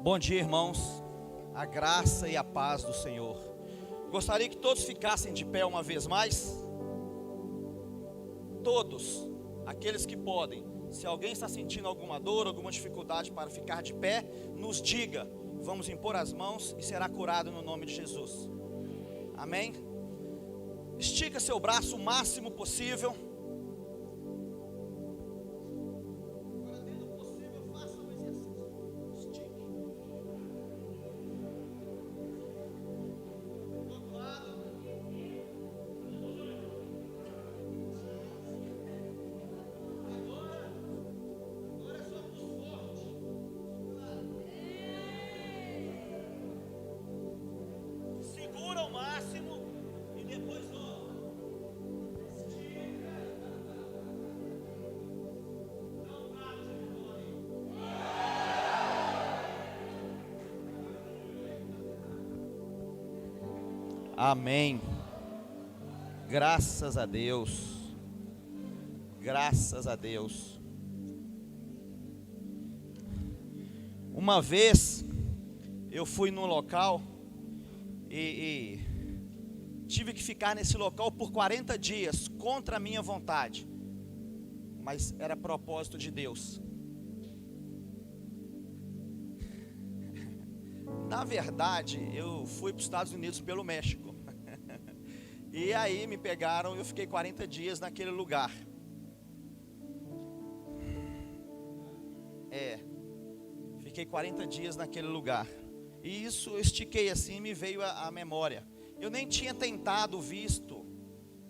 Bom dia, irmãos, a graça e a paz do Senhor. Gostaria que todos ficassem de pé uma vez mais. Todos, aqueles que podem. Se alguém está sentindo alguma dor, alguma dificuldade para ficar de pé, nos diga. Vamos impor as mãos e será curado no nome de Jesus. Amém? Estica seu braço o máximo possível. Amém. Graças a Deus. Graças a Deus. Uma vez eu fui num local e tive que ficar nesse local por 40 dias contra a minha vontade. Mas era propósito de Deus. Na verdade, eu fui para os Estados Unidos pelo México. E aí me pegaram e eu fiquei 40 dias naquele lugar. Fiquei 40 dias naquele lugar. E isso eu estiquei assim e me veio à memória. Eu nem tinha tentado o visto,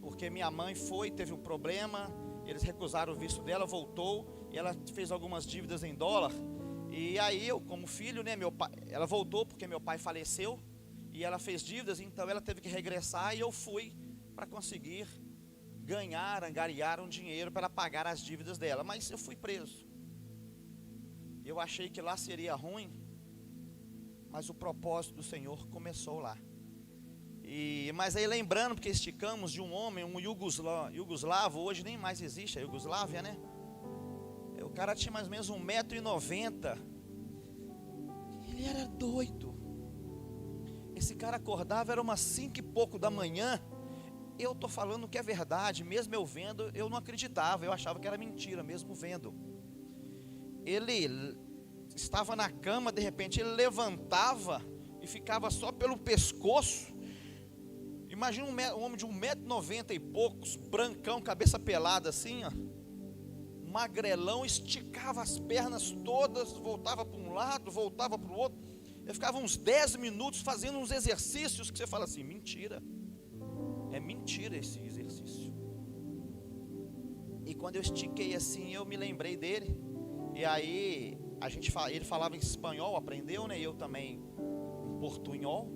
porque minha mãe teve um problema, eles recusaram o visto dela, voltou, e ela fez algumas dívidas em dólar. E aí eu, como filho, né, ela voltou porque meu pai faleceu e ela fez dívidas, então ela teve que regressar e eu fui para conseguir angariar um dinheiro para pagar as dívidas dela. Mas eu fui preso. Eu achei que lá seria ruim, mas o propósito do Senhor começou lá. Mas aí lembrando, porque esticamos de um homem, um iugoslavo, hoje nem mais existe a Iugoslávia, né? O cara tinha mais ou menos 1,90 m. Ele era doido. Esse cara acordava, era umas 5 e pouco da manhã. Eu estou falando que é verdade. Mesmo eu vendo, eu não acreditava. Eu achava que era mentira, mesmo vendo. Ele estava na cama, de repente ele levantava e ficava só pelo pescoço. Imagina um homem de 1,90 m e poucos, brancão, cabeça pelada assim, ó. Magrelão, esticava as pernas todas, voltava para um lado, voltava para o outro. Eu ficava uns 10 minutos fazendo uns exercícios que você fala assim, mentira. É mentira esse exercício. E quando eu estiquei assim, eu me lembrei dele. E aí, ele falava em espanhol, aprendeu, né? Eu também em portunhol.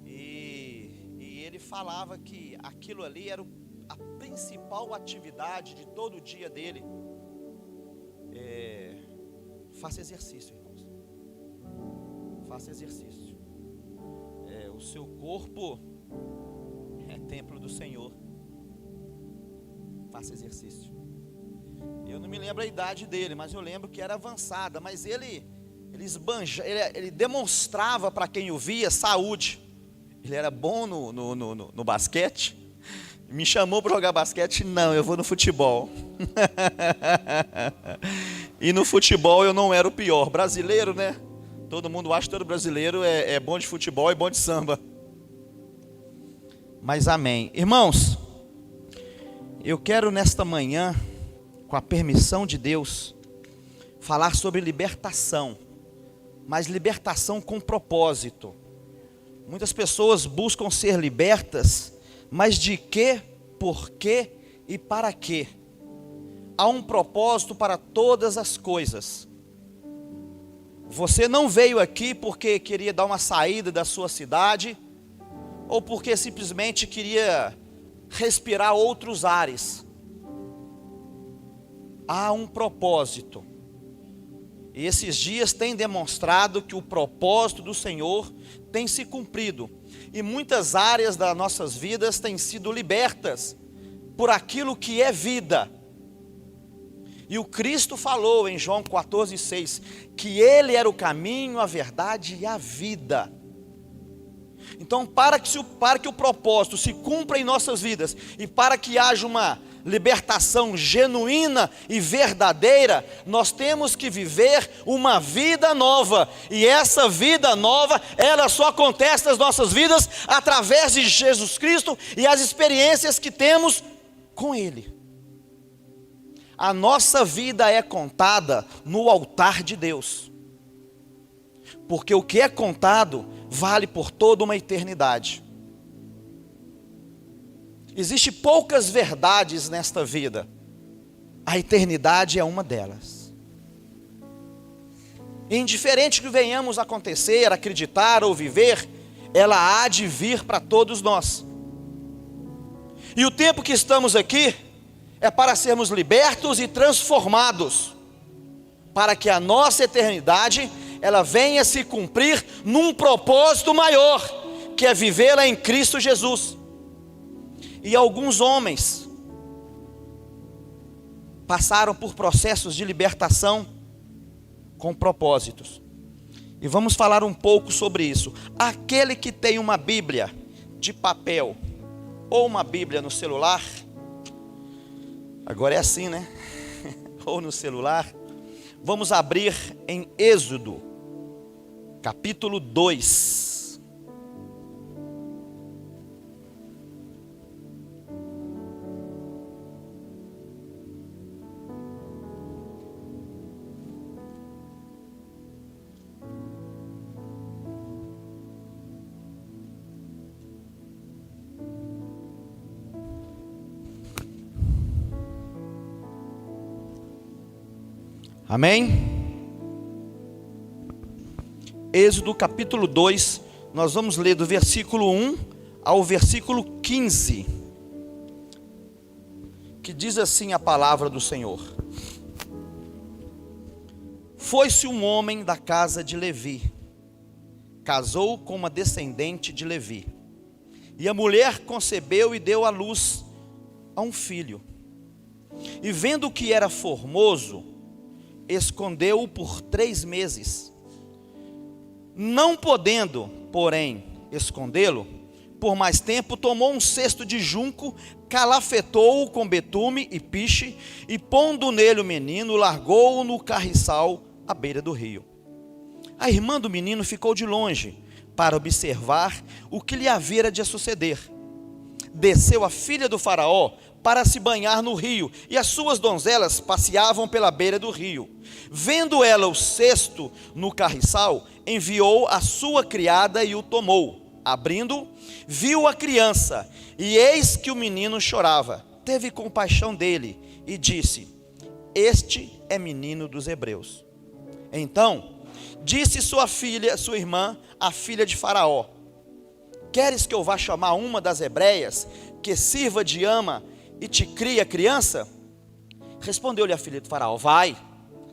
E ele falava que aquilo ali era a principal atividade de todo o dia dele. Faça exercício, irmãos. Faça exercício. O seu corpo é templo do Senhor. Faça exercício. Eu não me lembro a idade dele, mas eu lembro que era avançada. Mas ele demonstrava para quem o via saúde. Ele era bom no basquete. Me chamou para jogar basquete. Não, eu vou no futebol. E no futebol eu não era o pior. Brasileiro, né? Todo mundo acha que todo brasileiro é bom de futebol e bom de samba. Mas amém. Irmãos, eu quero nesta manhã, com a permissão de Deus, falar sobre libertação. Mas libertação com propósito. Muitas pessoas buscam ser libertas, mas de quê, por quê e para quê? Há um propósito para todas as coisas. Você não veio aqui porque queria dar uma saída da sua cidade, ou porque simplesmente queria respirar outros ares. Há um propósito. E esses dias têm demonstrado que o propósito do Senhor tem se cumprido. E muitas áreas das nossas vidas têm sido libertas por aquilo que é vida. E o Cristo falou em João 14,6, que Ele era o caminho, a verdade e a vida. Então, para que o propósito se cumpra em nossas vidas, e para que haja uma libertação genuína e verdadeira, nós temos que viver uma vida nova. E essa vida nova, ela só acontece nas nossas vidas através de Jesus Cristo e as experiências que temos com Ele. A nossa vida é contada no altar de Deus, porque o que é contado vale por toda uma eternidade. Existem poucas verdades nesta vida, a eternidade é uma delas. Indiferente que venhamos a acontecer, acreditar ou viver, ela há de vir para todos nós. E o tempo que estamos aqui é para sermos libertos e transformados, para que a nossa eternidade, ela venha se cumprir num propósito maior, que é vivê-la em Cristo Jesus. E alguns homens passaram por processos de libertação com propósitos. E vamos falar um pouco sobre isso. Aquele que tem uma Bíblia de papel ou uma Bíblia no celular, agora é assim, né? Ou no celular, vamos abrir em Êxodo, capítulo 2. Amém? Êxodo capítulo 2, nós vamos ler do versículo 1 ao versículo 15, que diz assim a palavra do Senhor: Foi-se um homem da casa de Levi, casou com uma descendente de Levi, e a mulher concebeu e deu à luz a um filho, e vendo que era formoso, escondeu-o por 3 meses. Não podendo, porém, escondê-lo por mais tempo, tomou um cesto de junco, calafetou-o com betume e piche, e pondo nele o menino, largou-o no carriçal à beira do rio. A irmã do menino ficou de longe para observar o que lhe havia de suceder. Desceu a filha do faraó para se banhar no rio, e as suas donzelas passeavam pela beira do rio. Vendo ela o cesto no carriçal, enviou a sua criada e o tomou. Abrindo, viu a criança, e eis que o menino chorava. Teve compaixão dele e disse: Este é menino dos hebreus. Então disse sua filha, sua irmã, a filha de Faraó: Queres que eu vá chamar uma das hebreias, que sirva de ama e te crie a criança? Respondeu-lhe a filha de Faraó: Vai.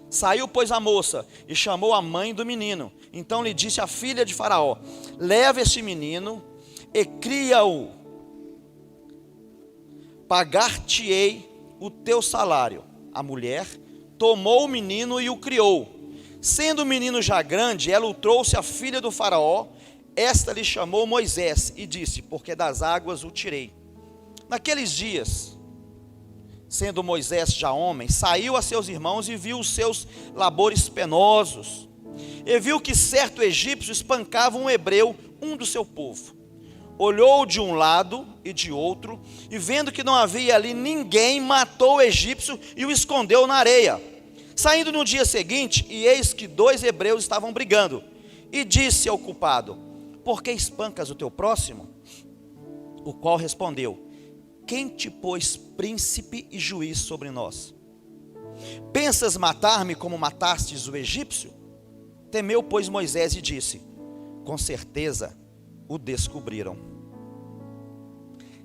Saiu, pois, a moça e chamou a mãe do menino. Então lhe disse a filha de Faraó: Leva este menino e cria-o, pagar-te-ei o teu salário. A mulher tomou o menino e o criou. Sendo o menino já grande, ela o trouxe à filha do Faraó. Esta lhe chamou Moisés e disse: Porque das águas o tirei. Naqueles dias, sendo Moisés já homem, saiu a seus irmãos e viu os seus labores penosos. E viu que certo egípcio espancava um hebreu, um do seu povo. Olhou de um lado e de outro, e vendo que não havia ali ninguém, matou o egípcio e o escondeu na areia. Saindo no dia seguinte, e eis que 2 hebreus estavam brigando. E disse ao culpado: Por que espancas o teu próximo? O qual respondeu: Quem te pôs príncipe e juiz sobre nós? Pensas matar-me como matastes o egípcio? Temeu, pois, Moisés e disse: Com certeza o descobriram.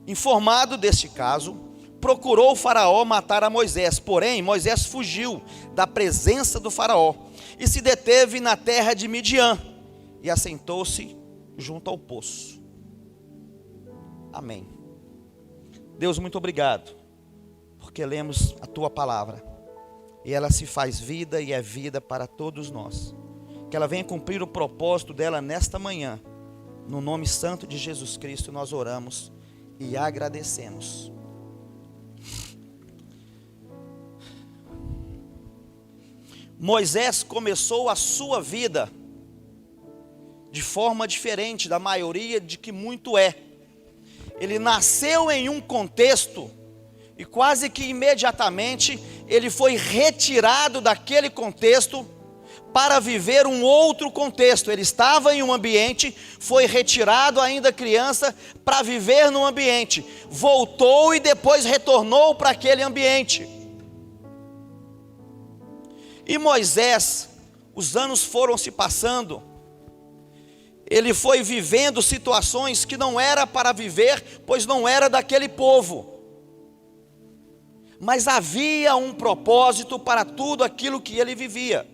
Informado deste caso, procurou o Faraó matar a Moisés. Porém, Moisés fugiu da presença do Faraó e se deteve na terra de Midian e assentou-se junto ao poço. Amém. Deus, muito obrigado, porque lemos a tua palavra. e ela se faz vida e é vida para todos nós. Que ela venha cumprir o propósito dela nesta manhã. No nome santo de Jesus Cristo nós oramos e agradecemos. Moisés começou a sua vida de forma diferente da maioria de que muito é. Ele nasceu em um contexto e quase que imediatamente ele foi retirado daquele contexto para viver um outro contexto. Ele estava em um ambiente, foi retirado ainda criança para viver num ambiente, voltou e depois retornou para aquele ambiente. E Moisés, os anos foram se passando, ele foi vivendo situações que não era para viver, pois não era daquele povo. Mas havia um propósito para tudo aquilo que ele vivia.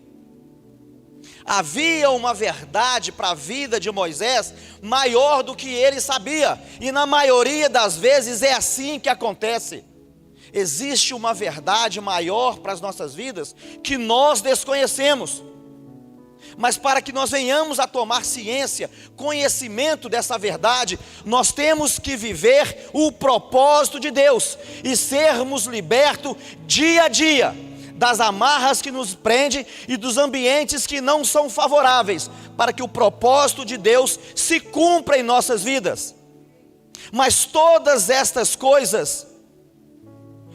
Havia uma verdade para a vida de Moisés maior do que ele sabia. E na maioria das vezes é assim que acontece. Existe uma verdade maior para as nossas vidas que nós desconhecemos. Mas para que nós venhamos a tomar ciência, conhecimento dessa verdade, nós temos que viver o propósito de Deus e sermos libertos dia a dia das amarras que nos prendem e dos ambientes que não são favoráveis, para que o propósito de Deus se cumpra em nossas vidas. Mas todas estas coisas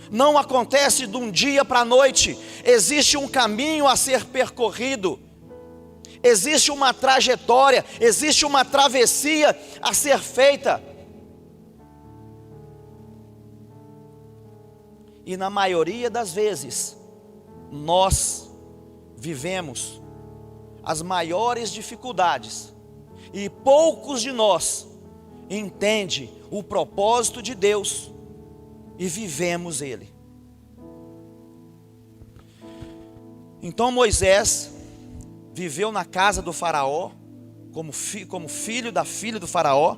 não acontecem de um dia para a noite. Existe um caminho a ser percorrido. Existe uma trajetória, existe uma travessia a ser feita. E na maioria das vezes, nós vivemos as maiores dificuldades. E poucos de nós entendem o propósito de Deus e vivemos ele. Então Moisés viveu na casa do faraó, como filho da filha do faraó.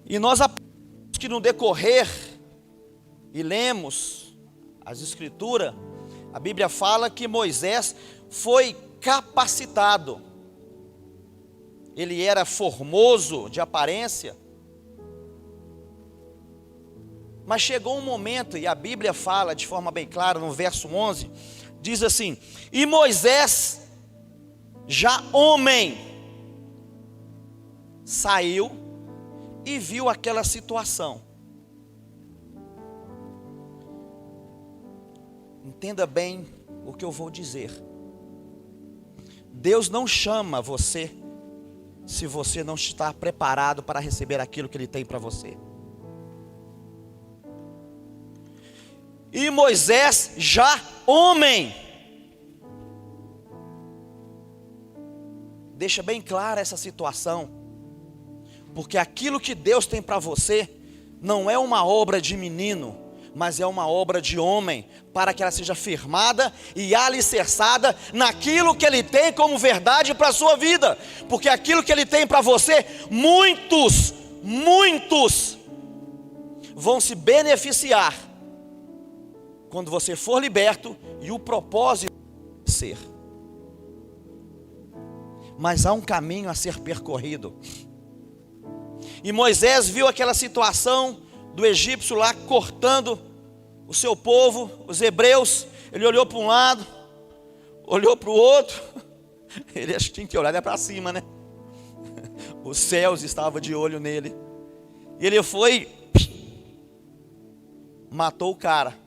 E nós aprendemos que no decorrer, e lemos as escrituras, a Bíblia fala que Moisés foi capacitado. Ele era formoso de aparência. Mas chegou um momento, e a Bíblia fala de forma bem clara no verso 11, diz assim: e Moisés, já homem, saiu e viu aquela situação. Entenda bem o que eu vou dizer. Deus não chama você se você não está preparado para receber aquilo que Ele tem para você. E Moisés, já homem, deixa bem clara essa situação, porque aquilo que Deus tem para você não é uma obra de menino, mas é uma obra de homem, para que ela seja firmada e alicerçada naquilo que Ele tem como verdade para a sua vida, porque aquilo que Ele tem para você, muitos vão se beneficiar quando você for liberto e o propósito ser. Mas há um caminho a ser percorrido. E Moisés viu aquela situação do egípcio lá cortando o seu povo, os hebreus. Ele olhou para um lado, olhou para o outro. Ele acho que tinha que olhar para cima, né? Os céus estavam de olho nele. E ele foi, matou o cara.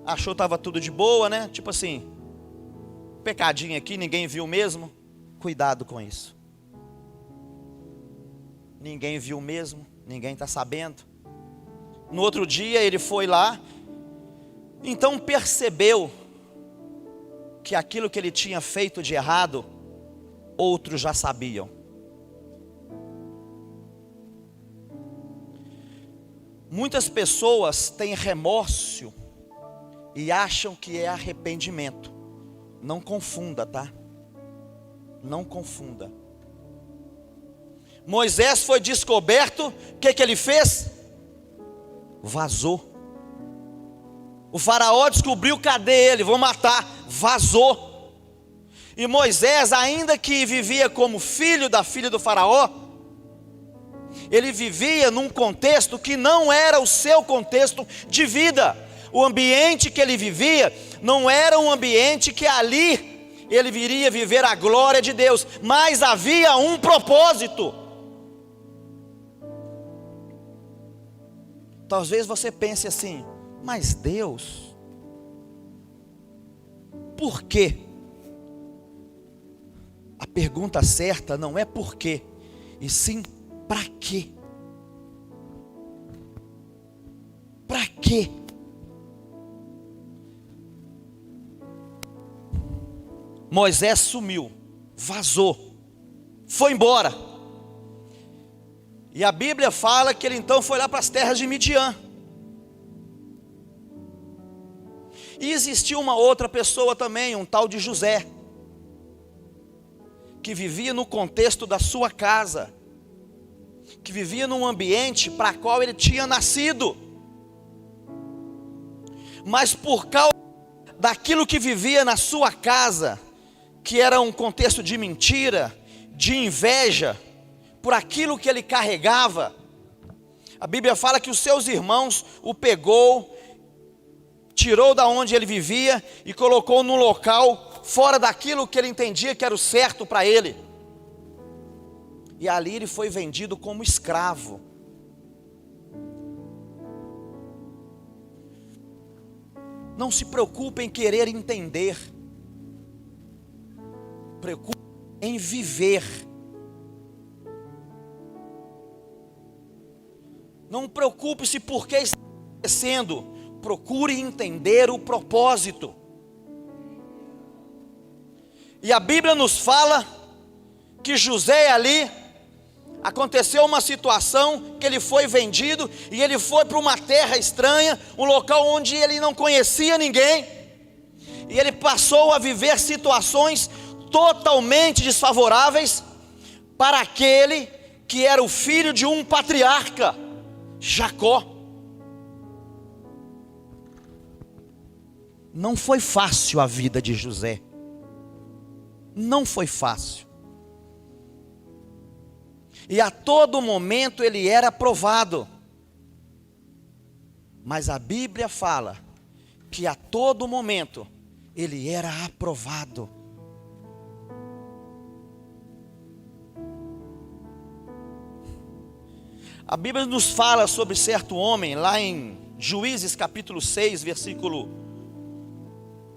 Achou que estava tudo de boa, né? Tipo assim, pecadinho aqui, ninguém viu mesmo. Cuidado com isso. Ninguém viu mesmo, ninguém está sabendo. No outro dia ele foi lá, então percebeu que aquilo que ele tinha feito de errado, outros já sabiam. Muitas pessoas têm remorso e acham que é arrependimento. Não confunda, tá? Não confunda. Moisés foi descoberto, o que ele fez? Vazou. O faraó descobriu, cadê ele? Vou matar. Vazou. E Moisés, ainda que vivia como filho da filha do faraó, ele vivia num contexto que não era o seu contexto de vida. O ambiente que ele vivia não era um ambiente que ali ele viria viver a glória de Deus, mas havia um propósito. Talvez você pense assim, mas Deus, por quê? A pergunta certa não é por quê, e sim para quê? Para quê? Moisés sumiu, vazou, foi embora. E a Bíblia fala que ele então foi lá para as terras de Midian. E existia uma outra pessoa também, um tal de José, que vivia no contexto da sua casa, que vivia num ambiente para o qual ele tinha nascido, mas por causa daquilo que vivia na sua casa, que era um contexto de mentira, de inveja, por aquilo que ele carregava, a Bíblia fala que os seus irmãos o pegou, tirou da onde ele vivia e colocou num local fora daquilo que ele entendia que era o certo para ele. E ali ele foi vendido como escravo. Não se preocupe em querer entender, preocupe em viver. Não preocupe-se por que está acontecendo, procure entender o propósito. E a Bíblia nos fala que José ali, aconteceu uma situação que ele foi vendido e ele foi para uma terra estranha, um local onde ele não conhecia ninguém, e ele passou a viver situações totalmente desfavoráveis para aquele que era o filho de um patriarca, Jacó. Não foi fácil a vida de José, não foi fácil. E a todo momento ele era provado. Mas a Bíblia fala que a todo momento ele era aprovado. A Bíblia nos fala sobre certo homem, lá em Juízes capítulo 6, versículo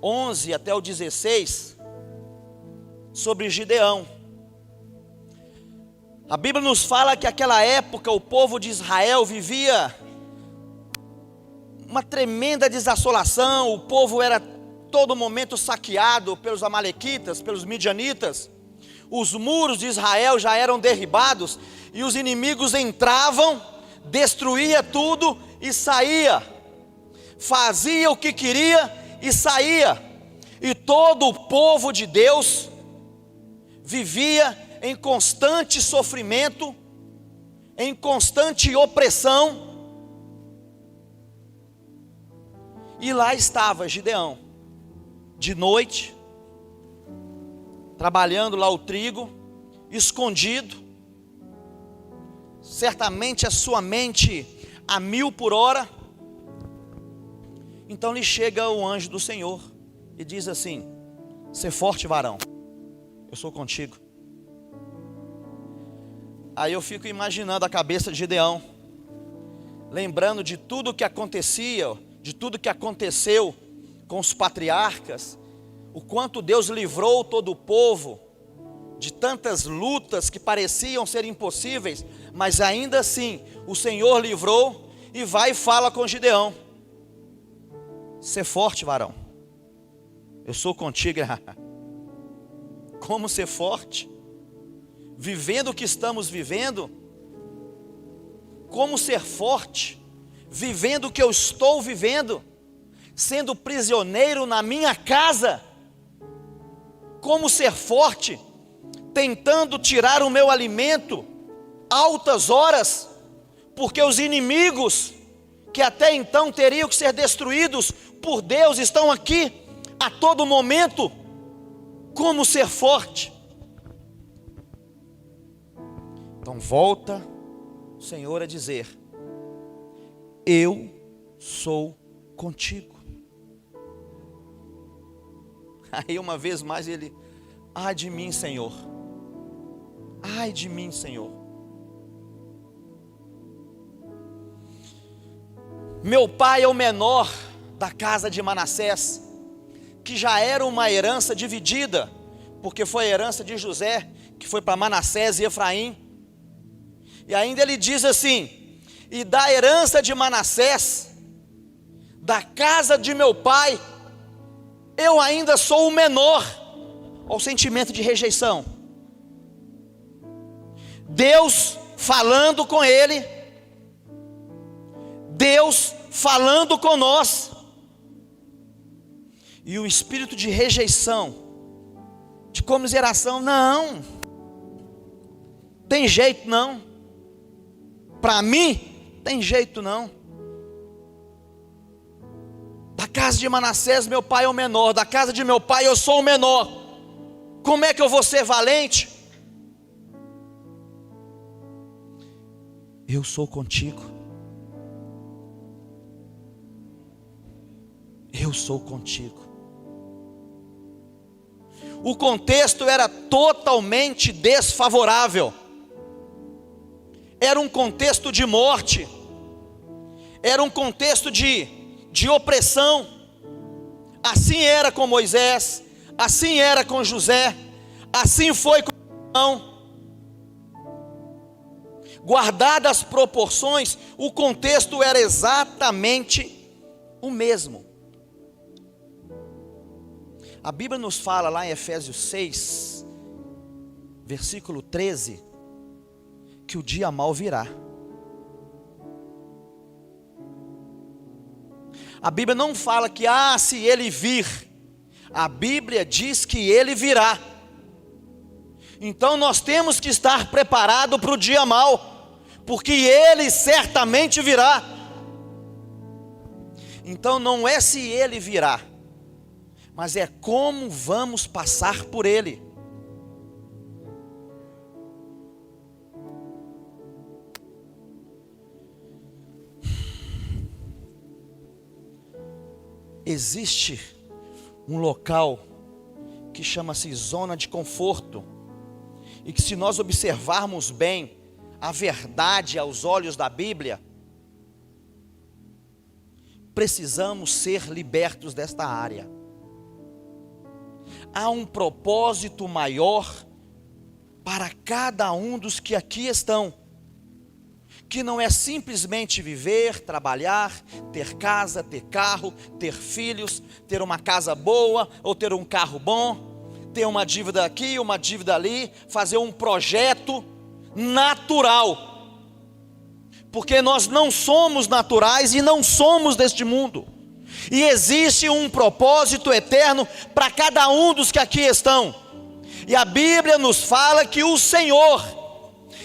11 até o 16, sobre Gideão. A Bíblia nos fala que naquela época o povo de Israel vivia uma tremenda desassolação, o povo era todo momento saqueado pelos amalequitas, pelos midianitas, os muros de Israel já eram derribados, e os inimigos entravam, destruía tudo e saía, fazia o que queria e saía, e todo o povo de Deus vivia em constante sofrimento, em constante opressão. E lá estava Gideão, de noite, trabalhando lá o trigo, escondido, certamente a sua mente a 1000 por hora. Então lhe chega o anjo do Senhor e diz assim: "Sê forte, varão, eu sou contigo." Aí eu fico imaginando a cabeça de Gideão, lembrando de tudo que acontecia, de tudo que aconteceu com os patriarcas, o quanto Deus livrou todo o povo de tantas lutas que pareciam ser impossíveis, mas ainda assim o Senhor livrou, e vai e fala com Gideão: "Sê forte, varão, eu sou contigo." Como ser forte? Vivendo o que estamos vivendo? Como ser forte? Vivendo o que eu estou vivendo? Sendo prisioneiro na minha casa? Como ser forte? Tentando tirar o meu alimento, altas horas, porque os inimigos, que até então teriam que ser destruídos por Deus estão aqui a todo momento. Como ser forte? Então volta o Senhor a dizer: eu sou contigo. Aí uma vez mais ele: ai de mim, Senhor, ai de mim, Senhor. Meu pai é o menor da casa de Manassés, que já era uma herança dividida, porque foi a herança de José, que foi para Manassés e Efraim. E ainda ele diz assim: e da herança de Manassés, da casa de meu pai, eu ainda sou o menor. Olha o sentimento de rejeição. Deus falando com ele, Deus falando com nós, e o espírito de rejeição, de comiseração: não, tem jeito não, para mim tem jeito não. Da casa de Manassés meu pai é o menor, da casa de meu pai eu sou o menor, como é que eu vou ser valente? Eu sou contigo. Eu sou contigo. O contexto era totalmente desfavorável. Era um contexto de morte. Era um contexto de opressão. Assim era com Moisés, assim era com José, assim foi com Abraão. Guardadas as proporções, o contexto era exatamente o mesmo. A Bíblia nos fala lá em Efésios 6, versículo 13, que o dia mau virá. A Bíblia não fala que, se ele vir, a Bíblia diz que ele virá. Então nós temos que estar preparados para o dia mau, porque ele certamente virá. Então não é se ele virá, mas é como vamos passar por ele. Existe um local que chama-se zona de conforto, e que se nós observarmos bem a verdade aos olhos da Bíblia, precisamos ser libertos desta área. Há um propósito maior para cada um dos que aqui estão, que não é simplesmente viver, trabalhar, ter casa, ter carro, ter filhos, ter uma casa boa ou ter um carro bom, ter uma dívida aqui, uma dívida ali, fazer um projeto natural, porque nós não somos naturais e não somos deste mundo. E existe um propósito eterno para cada um dos que aqui estão. E a Bíblia nos fala que o Senhor,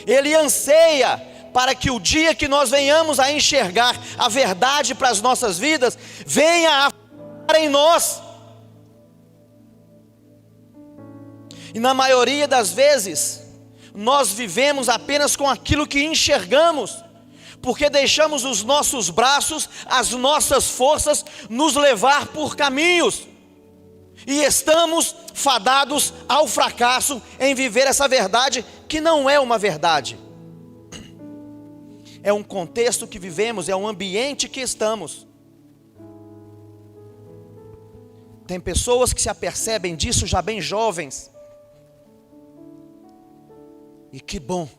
Ele anseia para que o dia que nós venhamos a enxergar a verdade para as nossas vidas, venha a falar em nós. E na maioria das vezes, nós vivemos apenas com aquilo que enxergamos, porque deixamos os nossos braços, as nossas forças nos levar por caminhos, e estamos fadados ao fracasso em viver essa verdade que não é uma verdade. É um contexto que vivemos, é um ambiente que estamos. Tem pessoas que se apercebem disso já bem jovens, e que bom.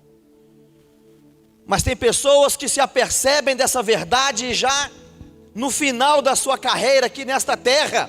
Mas tem pessoas que se apercebem dessa verdade já no final da sua carreira aqui nesta terra.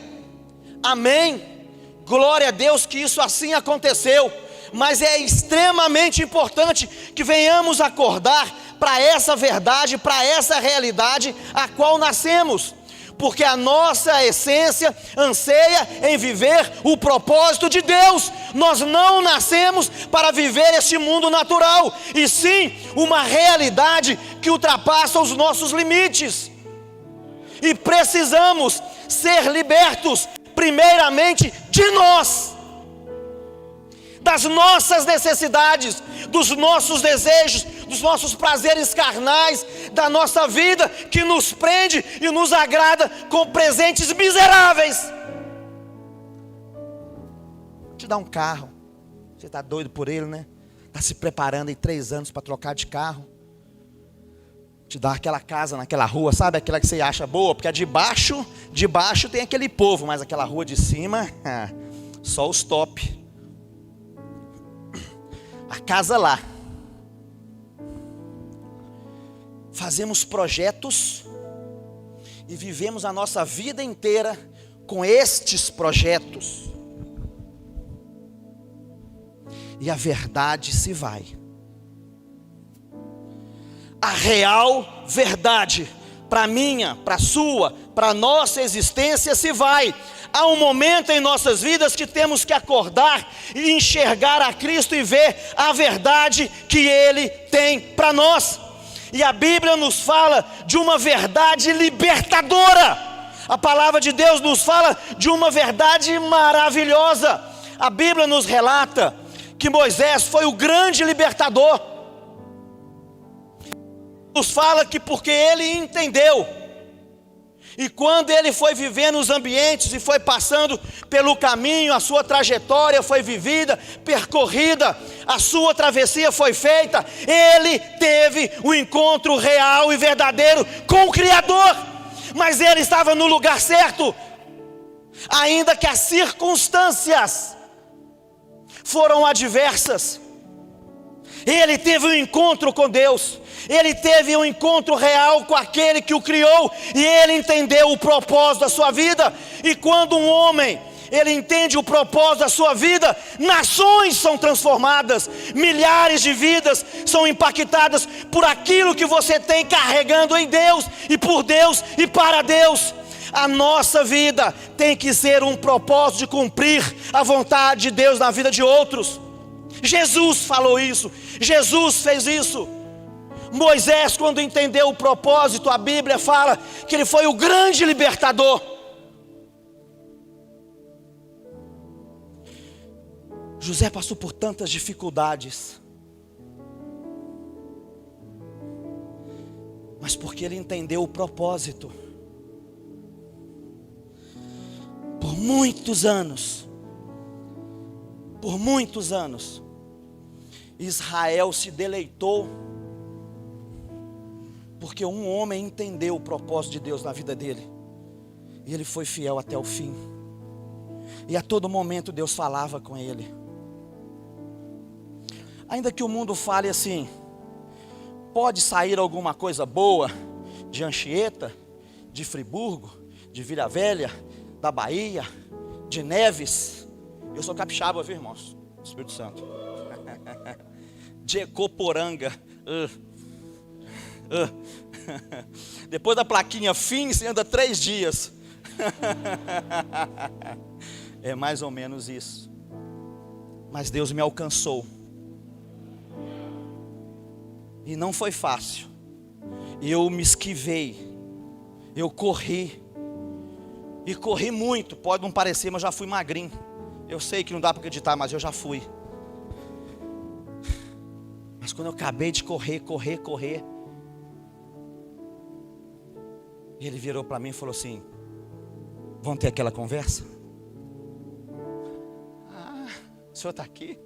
Amém, glória a Deus que isso assim aconteceu. Mas é extremamente importante que venhamos acordar para essa verdade, para essa realidade a qual nascemos, porque a nossa essência anseia em viver o propósito de Deus. Nós não nascemos para viver este mundo natural, e sim uma realidade que ultrapassa os nossos limites, e precisamos ser libertos, primeiramente de nós, das nossas necessidades, dos nossos desejos, dos nossos prazeres carnais, da nossa vida que nos prende e nos agrada com presentes miseráveis. Te dá um carro, você está doido por ele, né? Está se preparando em 3 anos para trocar de carro. Te dá aquela casa naquela rua, sabe? Aquela que você acha boa, porque a de baixo tem aquele povo, mas aquela rua de cima, só os top. A casa lá. Fazemos projetos e vivemos a nossa vida inteira com estes projetos. E a verdade se vai. A real verdade, para minha, para sua, para nossa existência se vai. Há um momento em nossas vidas que temos que acordar e enxergar a Cristo e ver a verdade que Ele tem para nós. E a Bíblia nos fala de uma verdade libertadora. A palavra de Deus nos fala de uma verdade maravilhosa. A Bíblia nos relata que Moisés foi o grande libertador. Nos fala que porque ele entendeu, e quando ele foi vivendo os ambientes e foi passando pelo caminho, a sua trajetória foi vivida, percorrida, a sua travessia foi feita, ele teve um encontro real e verdadeiro com o Criador. Mas ele estava no lugar certo, ainda que as circunstâncias foram adversas. Ele teve um encontro com Deus, ele teve um encontro real com aquele que o criou, e ele entendeu o propósito da sua vida. E quando um homem, ele entende o propósito da sua vida, nações são transformadas, milhares de vidas são impactadas por aquilo que você tem carregando em Deus, e por Deus, e para Deus. A nossa vida tem que ser um propósito de cumprir a vontade de Deus na vida de outros. Jesus falou isso, Jesus fez isso. Moisés, quando entendeu o propósito, a Bíblia fala que ele foi o grande libertador. José passou por tantas dificuldades, mas porque ele entendeu o propósito, por muitos anos, Israel se deleitou, porque um homem entendeu o propósito de Deus na vida dele, e ele foi fiel até o fim. E a todo momento Deus falava com ele. Ainda que o mundo fale assim, pode sair alguma coisa boa de Anchieta, de Friburgo, de Vila Velha, da Bahia, de Neves. Eu sou capixaba, viu, irmãos? Espírito Santo. De Ecoporanga. Depois da plaquinha fim, você anda 3 dias. É mais ou menos isso. Mas Deus me alcançou, e não foi fácil. Eu me esquivei, eu corri, e corri muito. Pode não parecer, mas eu já fui magrinho. Eu sei que não dá para acreditar, mas eu já fui. Mas quando eu acabei de correr, ele virou para mim e falou assim: vamos ter aquela conversa? O senhor está aqui?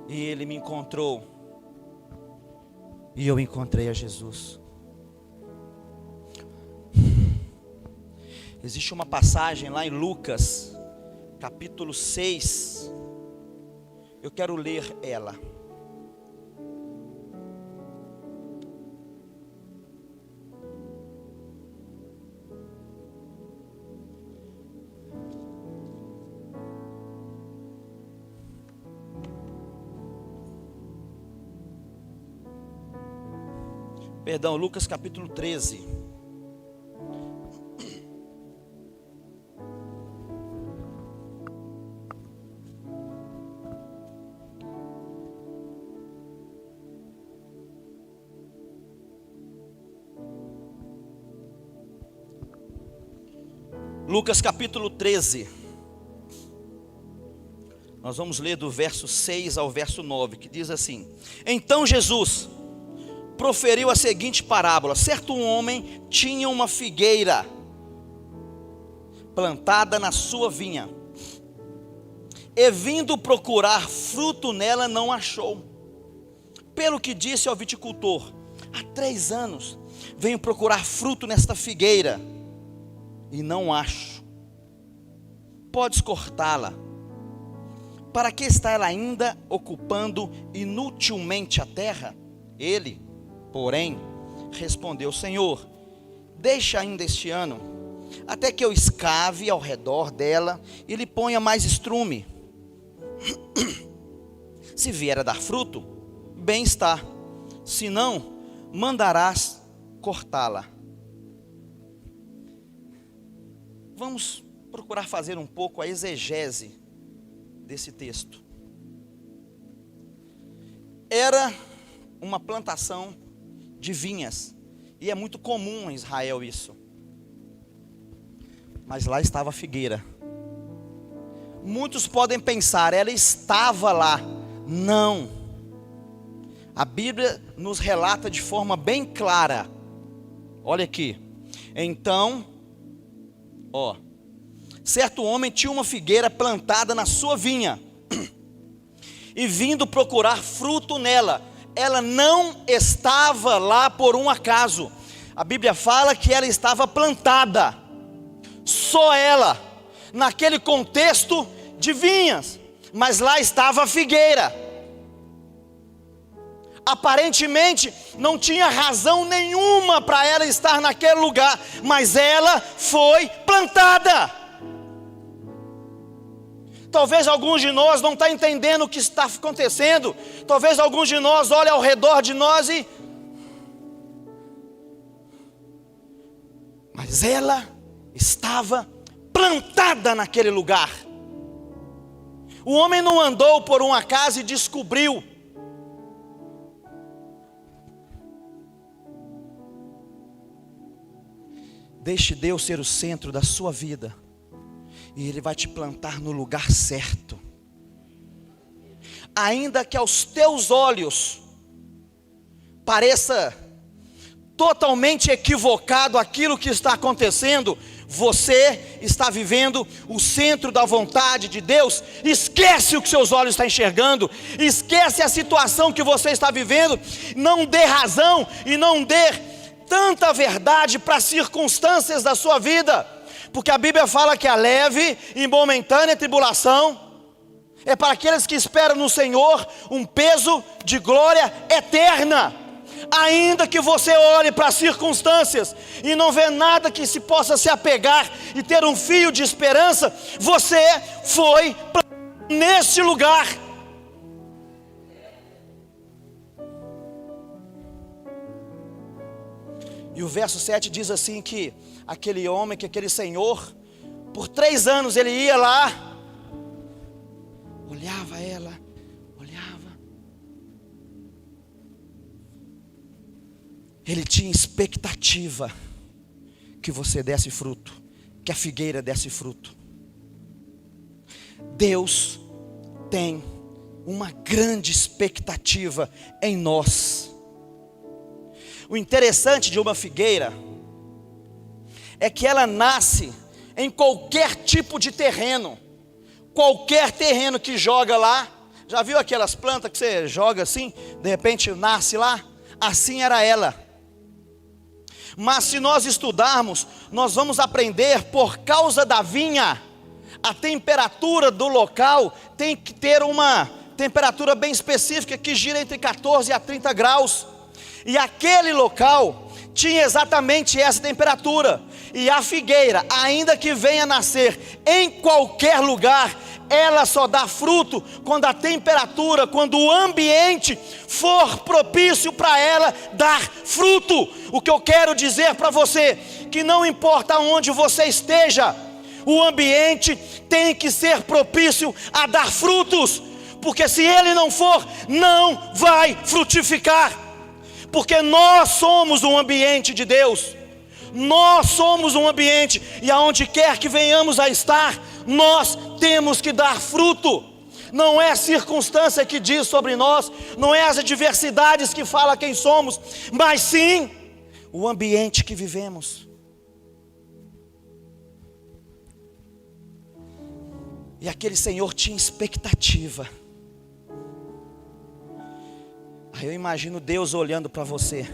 E ele me encontrou, e eu encontrei a Jesus. Existe uma passagem lá em Lucas, capítulo 6. Eu quero ler ela. Perdão, Lucas capítulo 13. Lucas capítulo 13. Nós vamos ler do verso 6 ao verso 9, que diz assim: Então Jesus proferiu a seguinte parábola: certo homem tinha uma figueira plantada na sua vinha, e vindo procurar fruto nela, não achou. Pelo que disse ao viticultor: há 3 anos venho procurar fruto nesta figueira, e não acho. Podes cortá-la. Para que está ela ainda ocupando inutilmente a terra? Ele, porém, respondeu: Senhor, deixa ainda este ano, até que eu escave ao redor dela e lhe ponha mais estrume. Se vier a dar fruto, bem está; se não, mandarás cortá-la. Vamos procurar fazer um pouco a exegese desse texto. Era uma plantação de vinhas, e é muito comum em Israel isso. Mas lá estava a figueira. Muitos podem pensar, ela estava lá. Não. A Bíblia nos relata de forma bem clara. Olha aqui. Então, certo homem tinha uma figueira plantada na sua vinha, e vindo procurar fruto nela. Ela não estava lá por um acaso. A Bíblia fala que ela estava plantada. Só ela, naquele contexto de vinhas. Mas lá estava a figueira. Aparentemente não tinha razão nenhuma para ela estar naquele lugar, mas ela foi plantada. Talvez alguns de nós não estão entendendo o que está acontecendo. Talvez alguns de nós olhem ao redor de nós mas ela estava plantada naquele lugar. O homem não andou por um acaso e descobriu. Deixe Deus ser o centro da sua vida, e Ele vai te plantar no lugar certo. Ainda que aos teus olhos pareça totalmente equivocado aquilo que está acontecendo, você está vivendo o centro da vontade de Deus. Esquece o que seus olhos estão enxergando, esquece a situação que você está vivendo. Não dê razão e não dê tanta verdade para as circunstâncias da sua vida, porque a Bíblia fala que a leve e momentânea tribulação é para aqueles que esperam no Senhor um peso de glória eterna. Ainda que você olhe para as circunstâncias e não vê nada que se possa se apegar e ter um fio de esperança, você foi neste lugar. E o verso 7 diz assim, que aquele homem, que aquele senhor, por 3 anos ele ia lá, olhava ela, olhava. Ele tinha expectativa que você desse fruto, que a figueira desse fruto. Deus tem uma grande expectativa em nós. O interessante de uma figueira é que ela nasce em qualquer tipo de terreno. Qualquer terreno que joga lá. Já viu aquelas plantas que você joga assim, de repente nasce lá? Assim era ela. Mas se nós estudarmos, nós vamos aprender, por causa da vinha, a temperatura do local tem que ter uma temperatura bem específica, que gira entre 14 a 30 graus. E aquele local tinha exatamente essa temperatura. E a figueira, ainda que venha a nascer em qualquer lugar, ela só dá fruto quando a temperatura, quando o ambiente for propício para ela dar fruto. O que eu quero dizer para você, que não importa onde você esteja, o ambiente tem que ser propício a dar frutos, porque se ele não for, não vai frutificar. Porque nós somos um ambiente de Deus. Nós somos um ambiente, e aonde quer que venhamos a estar, nós temos que dar fruto. Não é a circunstância que diz sobre nós, não é as adversidades que fala quem somos, mas sim o ambiente que vivemos. E aquele Senhor tinha expectativa. Aí eu imagino Deus olhando para você.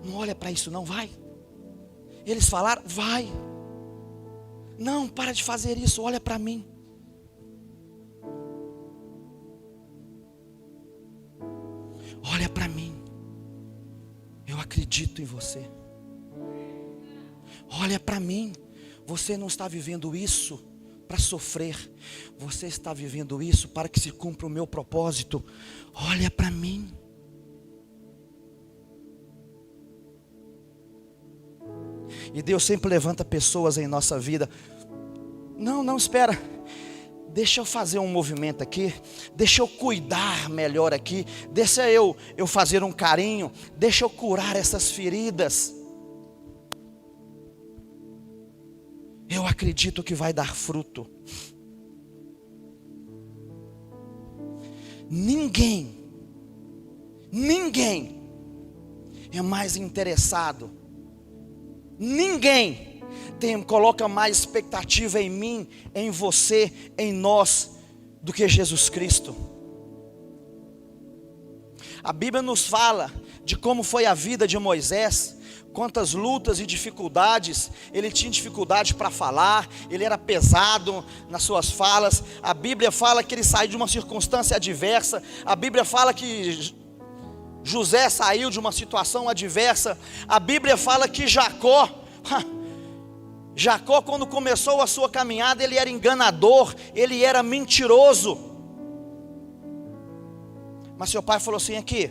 Não olha para isso não, vai. Eles falaram, vai. Não, para de fazer isso, olha para mim. Olha para mim. Eu acredito em você. Olha para mim. Você não está vivendo isso para sofrer. Você está vivendo isso para que se cumpra o meu propósito. Olha para mim. E Deus sempre levanta pessoas em nossa vida. Não, espera. Deixa eu fazer um movimento aqui. Deixa eu cuidar melhor aqui. Deixa eu fazer um carinho. Deixa eu curar essas feridas. Eu acredito que vai dar fruto. Ninguém é mais interessado. Ninguém coloca mais expectativa em mim, em você, em nós, do que Jesus Cristo. A Bíblia nos fala de como foi a vida de Moisés. Quantas lutas e dificuldades. Ele tinha dificuldade para falar, ele era pesado nas suas falas. A Bíblia fala que ele saiu de uma circunstância adversa. A Bíblia fala que José saiu de uma situação adversa. A Bíblia fala que Jacó, quando começou a sua caminhada, ele era enganador, ele era mentiroso. Mas seu pai falou assim: aqui,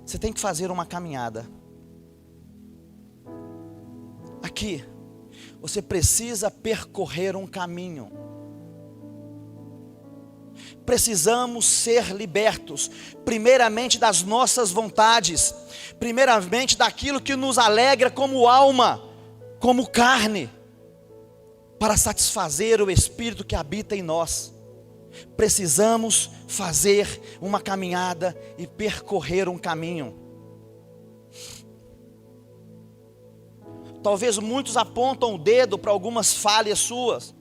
você tem que fazer uma caminhada. Aqui, você precisa percorrer um caminho. Precisamos ser libertos, primeiramente das nossas vontades, primeiramente daquilo que nos alegra como alma, como carne, para satisfazer o Espírito que habita em nós. Precisamos fazer uma caminhada e percorrer um caminho. Talvez muitos apontam o dedo para algumas falhas suas.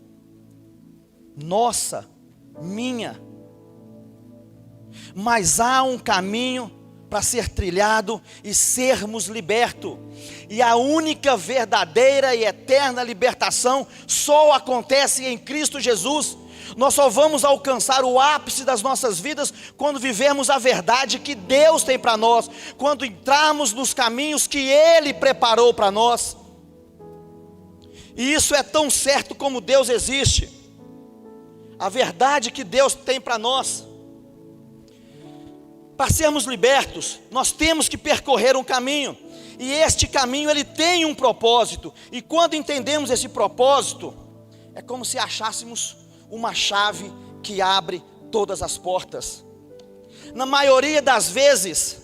Nossa, minha. Mas há um caminho para ser trilhado e sermos libertos. E a única verdadeira e eterna libertação só acontece em Cristo Jesus. Nós só vamos alcançar o ápice das nossas vidas quando vivermos a verdade que Deus tem para nós, quando entrarmos nos caminhos que Ele preparou para nós. E isso é tão certo como Deus existe. A verdade que Deus tem para nós. Para sermos libertos, nós temos que percorrer um caminho. E este caminho, ele tem um propósito. E quando entendemos esse propósito, é como se achássemos uma chave que abre todas as portas. Na maioria das vezes,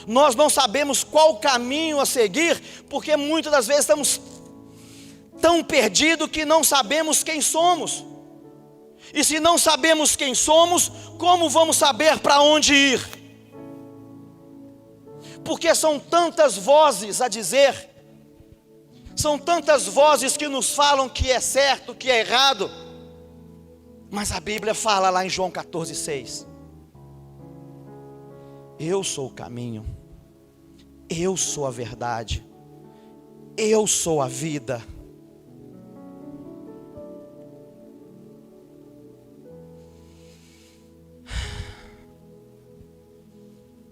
nós não sabemos qual caminho a seguir, porque muitas das vezes estamos tão perdidos que não sabemos quem somos. E se não sabemos quem somos, como vamos saber para onde ir? Porque são tantas vozes a dizer, são tantas vozes que nos falam que é certo, que é errado. Mas a Bíblia fala lá em João 14,6: eu sou o caminho, eu sou a verdade, eu sou a vida.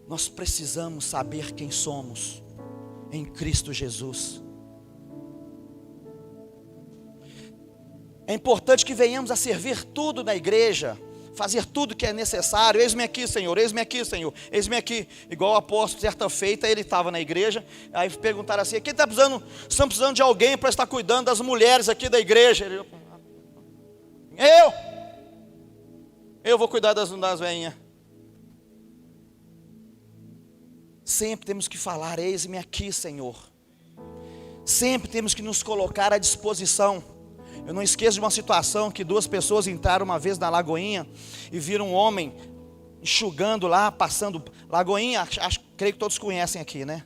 Nós precisamos saber quem somos em Cristo Jesus. É importante que venhamos a servir tudo na igreja, fazer tudo que é necessário. Eis-me aqui, Senhor, eis-me aqui, Senhor, eis-me aqui. Igual o apóstolo, certa feita, ele estava na igreja, aí perguntaram assim: quem está precisando? Estamos precisando de alguém para estar cuidando das mulheres aqui da igreja. Eu vou cuidar das velhinhas. Sempre temos que falar: eis-me aqui, Senhor. Sempre temos que nos colocar à disposição. Eu não esqueço de uma situação que 2 pessoas entraram uma vez na Lagoinha e viram um homem enxugando lá, passando. Lagoinha, creio que todos conhecem aqui, né?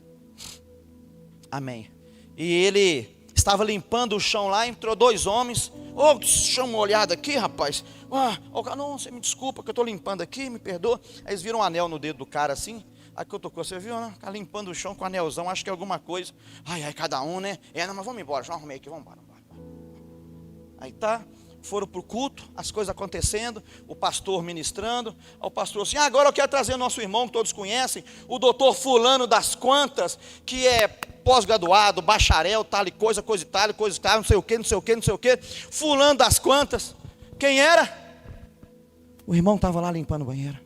Amém. E ele estava limpando o chão lá, entrou 2 homens. Ô, chama uma olhada aqui, rapaz. Não, você me desculpa que eu estou limpando aqui, me perdoa. Aí eles viram um anel no dedo do cara assim. Aí que eu tocou, você viu, né? Ficar limpando o chão com anelzão, acho que é alguma coisa. Ai, cada um, né? Não, mas vamos embora, já arrumei aqui, vamos embora. Aí tá, foram para o culto, as coisas acontecendo, o pastor ministrando. O pastor assim: agora eu quero trazer o nosso irmão que todos conhecem, o doutor fulano das quantas, que é pós-graduado, bacharel, tal e coisa e tal, não sei o que, fulano das quantas. Quem era? O irmão estava lá limpando o banheiro.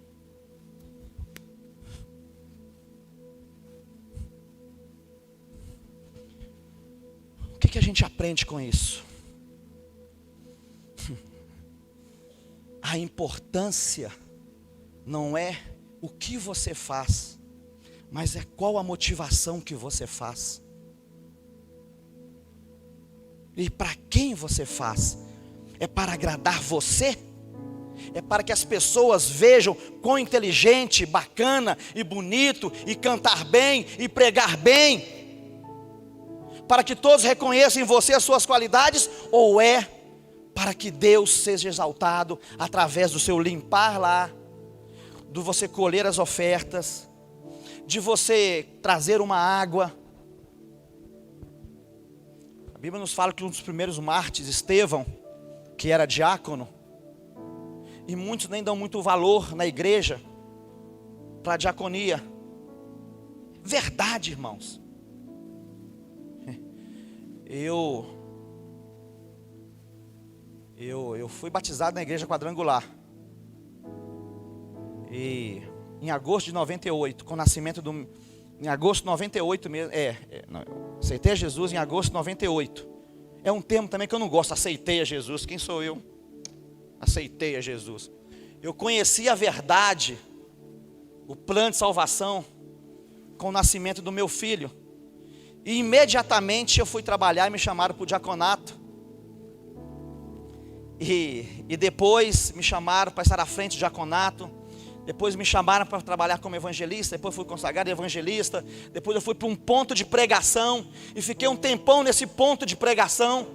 O que a gente aprende com isso? A importância não é o que você faz, mas é qual a motivação que você faz. E para quem você faz? É para agradar você? É para que as pessoas vejam quão inteligente, bacana e bonito, e cantar bem, e pregar bem, para que todos reconheçam em você as suas qualidades? Ou é para que Deus seja exaltado através do seu limpar lá, de você colher as ofertas, de você trazer uma água? A Bíblia nos fala que um dos primeiros mártires, Estevão, que era diácono, e muitos nem dão muito valor na igreja para a diaconia. Verdade, irmãos. Eu fui batizado na igreja quadrangular. E em agosto de 98, com o nascimento do... Em agosto de 98 mesmo, aceitei a Jesus em agosto de 98. É um termo também que eu não gosto, aceitei a Jesus. Quem sou eu? Aceitei a Jesus. Eu conheci a verdade, o plano de salvação, com o nascimento do meu filho. E imediatamente eu fui trabalhar e me chamaram para o diaconato. E depois me chamaram para estar à frente do diaconato. Depois me chamaram para trabalhar como evangelista. Depois fui consagrado evangelista. Depois eu fui para um ponto de pregação. E fiquei um tempão nesse ponto de pregação.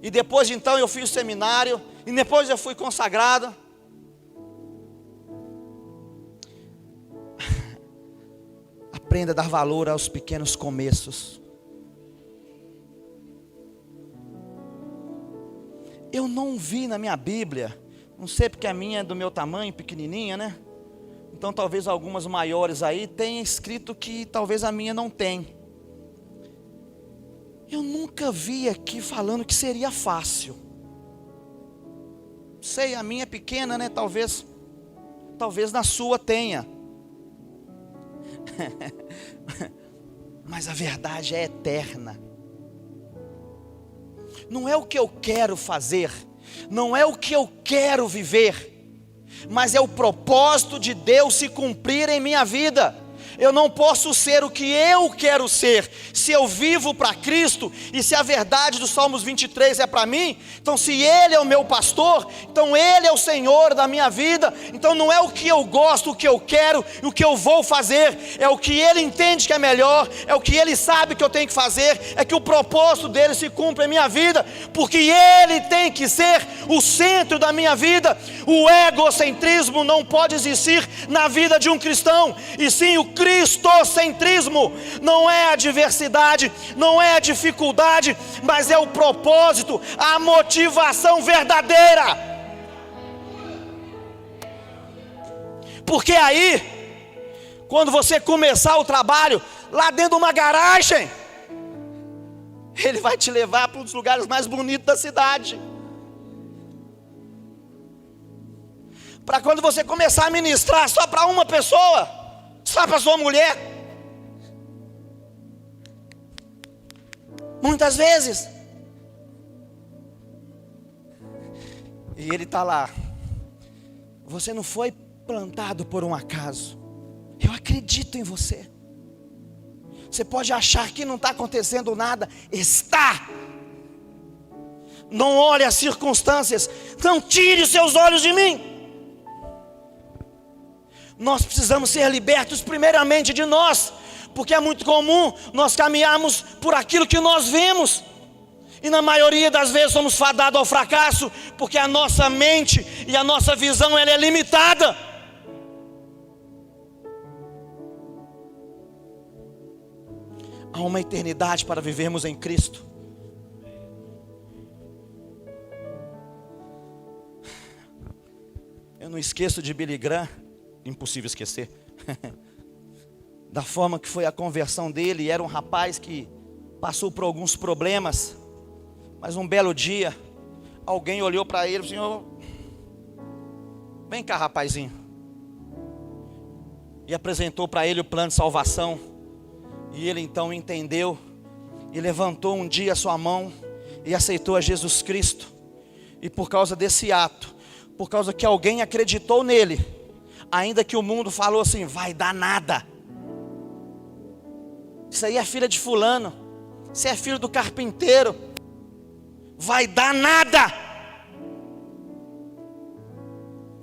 E depois então eu fiz o seminário. E depois eu fui consagrado. Aprenda a dar valor aos pequenos começos. Eu não vi na minha Bíblia, não sei porque a minha é do meu tamanho, pequenininha, né? Então talvez algumas maiores aí tenham escrito que talvez a minha não tem. Eu nunca vi aqui falando que seria fácil. Sei, a minha é pequena, né? Talvez na sua tenha. Mas a verdade é eterna. Não é o que eu quero fazer, não é o que eu quero viver, mas é o propósito de Deus se cumprir em minha vida. Eu não posso ser o que eu quero ser, se eu vivo para Cristo, e se a verdade do Salmos 23 é para mim, então se Ele é o meu pastor, então Ele é o Senhor da minha vida, então não é o que eu gosto, o que eu quero, e o que eu vou fazer, é o que Ele entende que é melhor, é o que Ele sabe que eu tenho que fazer, é que o propósito dEle se cumpra em minha vida, porque Ele tem que ser o centro da minha vida. O egocentrismo não pode existir na vida de um cristão, e sim o cristocentrismo. Não é a diversidade, não é a dificuldade, mas é o propósito, a motivação verdadeira. Porque aí, quando você começar o trabalho lá dentro de uma garagem, Ele vai te levar para um dos lugares mais bonitos da cidade. Para quando você começar a ministrar só para uma pessoa, só para sua mulher, muitas vezes, e Ele está lá. Você não foi plantado por um acaso. Eu acredito em você. Você pode achar que não está acontecendo nada. Está. Não olhe as circunstâncias. Não tire os seus olhos de mim. Nós precisamos ser libertos primeiramente de nós. Porque é muito comum nós caminharmos por aquilo que nós vemos. E na maioria das vezes somos fadados ao fracasso. Porque a nossa mente e a nossa visão ela é limitada. Há uma eternidade para vivermos em Cristo. Eu não esqueço de Billy Graham, impossível esquecer, da forma que foi a conversão dele. Era um rapaz que passou por alguns problemas, mas um belo dia, alguém olhou para ele e falou assim: vem cá, rapazinho. E apresentou para ele o plano de salvação. E ele então entendeu e levantou um dia a sua mão e aceitou a Jesus Cristo. E por causa desse ato, por causa que alguém acreditou nele, ainda que o mundo falou assim: vai dar nada, isso aí é filha de fulano, isso é filho do carpinteiro, vai dar nada.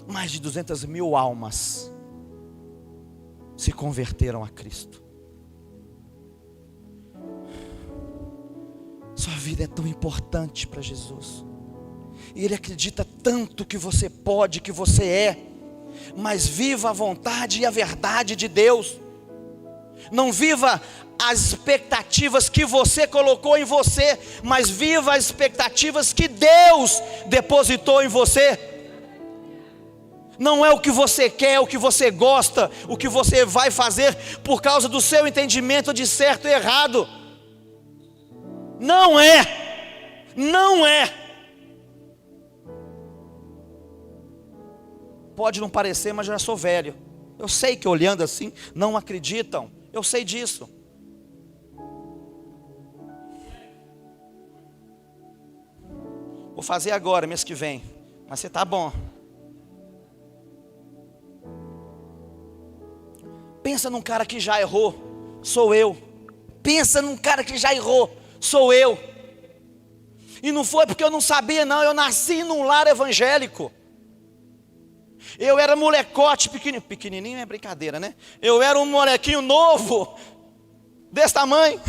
Mais de 200.000 almas se converteram a Cristo. Sua vida é tão importante para Jesus. E Ele acredita tanto que você pode, que você é. Mas viva a vontade e a verdade de Deus. Não viva as expectativas que você colocou em você, mas viva as expectativas que Deus depositou em você. Não é o que você quer, o que você gosta, o que você vai fazer por causa do seu entendimento de certo e errado. Não é. Não é. Pode não parecer, mas já sou velho. Eu sei que olhando assim, não acreditam. Eu sei disso. Vou fazer agora, mês que vem. Mas você tá bom. Pensa num cara que já errou. Sou eu. Pensa num cara que já errou. Sou eu. E não foi porque eu não sabia, não. Eu nasci num lar evangélico. Eu era molecote pequenininho. Pequenininho é brincadeira, né? Eu era um molequinho novo, desse tamanho.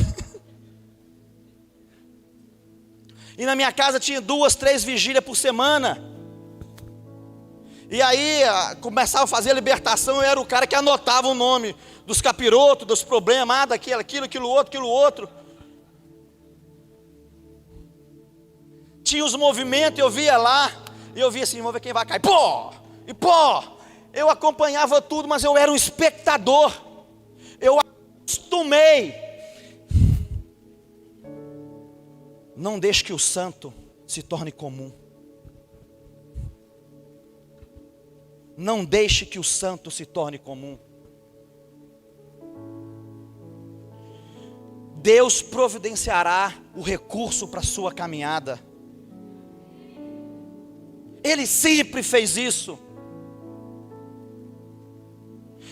E na minha casa tinha 2, 3 vigílias por semana. E aí começava a fazer a libertação. Eu era o cara que anotava o nome dos capirotos, dos problemas, daquilo, aquilo outro. Tinha os movimentos, eu via lá, e eu via assim: vamos ver quem vai cair. Pô! E pô! Eu acompanhava tudo, mas eu era um espectador. Eu acostumei. Não deixe que o santo se torne comum. Não deixe que o santo se torne comum. Deus providenciará o recurso para a sua caminhada. Ele sempre fez isso.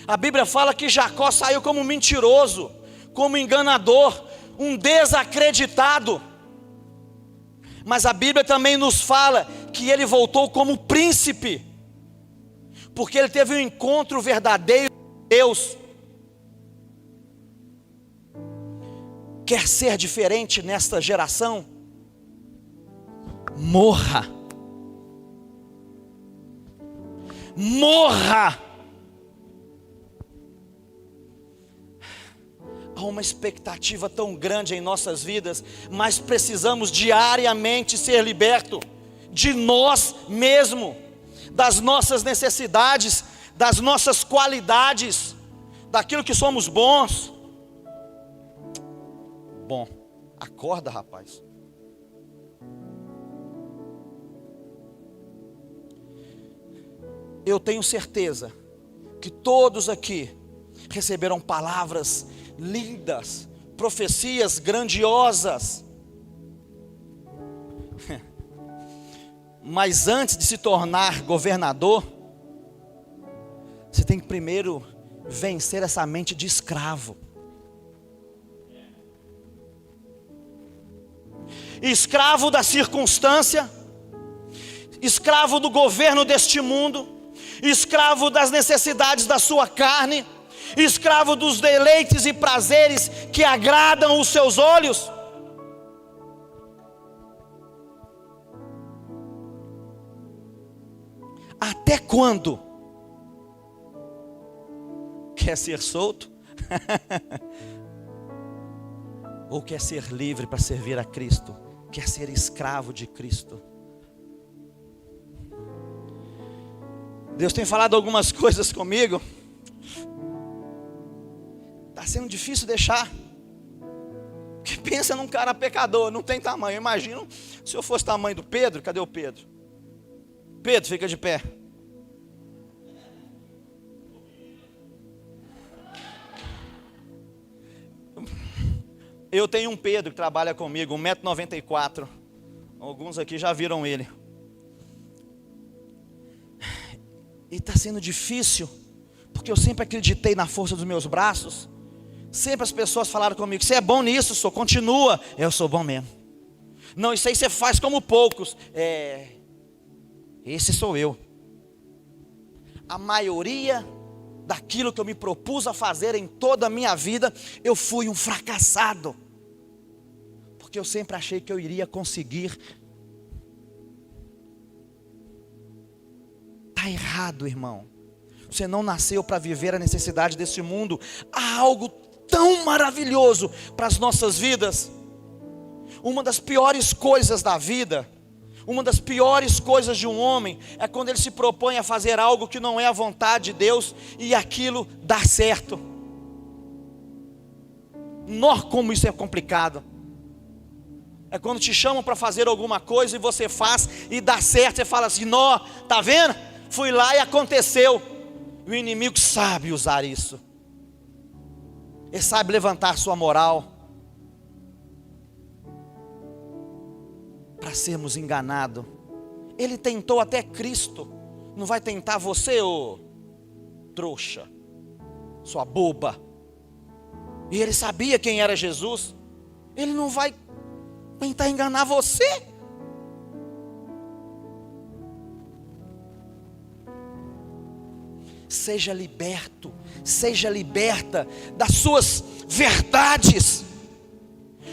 A Bíblia fala que Jacó saiu como mentiroso, como enganador, um desacreditado. Mas a Bíblia também nos fala que ele voltou como príncipe, porque ele teve um encontro verdadeiro com Deus. Quer ser diferente nesta geração? Morra. Morra. Há uma expectativa tão grande em nossas vidas, mas precisamos diariamente ser libertos de nós mesmos, das nossas necessidades, das nossas qualidades, daquilo que somos bons. Bom, acorda, rapaz. Eu tenho certeza que todos aqui receberam palavras lindas, profecias grandiosas. Mas antes de se tornar governador, você tem que primeiro vencer essa mente de escravo. escravo da circunstância, escravo do governo deste mundo, escravo das necessidades da sua carne, escravo dos deleites e prazeres que agradam os seus olhos. Até quando? Quer ser solto? Ou quer ser livre para servir a Cristo? Quer ser escravo de Cristo? Deus tem falado algumas coisas comigo. Está sendo difícil deixar. Porque pensa num cara pecador, não tem tamanho. Imagina se eu fosse o tamanho do Pedro. Cadê o Pedro? Pedro, fica de pé. Eu tenho um Pedro que trabalha comigo, 1,94 m. Alguns aqui já viram ele. E está sendo difícil, porque eu sempre acreditei na força dos meus braços. Sempre as pessoas falaram comigo: você é bom nisso, só continua. Eu sou bom mesmo. Não, isso aí você faz como poucos. Esse sou eu. A maioria daquilo que eu me propus a fazer em toda a minha vida, eu fui um fracassado. Porque eu sempre achei que eu iria conseguir. Está errado, irmão. Você não nasceu para viver a necessidade desse mundo. Há algo tão maravilhoso para as nossas vidas. Uma das piores coisas da vida, uma das piores coisas de um homem, é quando ele se propõe a fazer algo que não é a vontade de Deus e aquilo dá certo. Como isso é complicado. É quando te chamam para fazer alguma coisa e você faz e dá certo. Você fala assim: tá vendo? Fui lá e aconteceu. E o inimigo sabe usar isso. Ele sabe levantar sua moral para sermos enganados. Ele tentou até Cristo. Não vai tentar você, ô trouxa, sua boba. E ele sabia quem era Jesus. Ele não vai tentar enganar você. Seja liberto, seja liberta das suas verdades,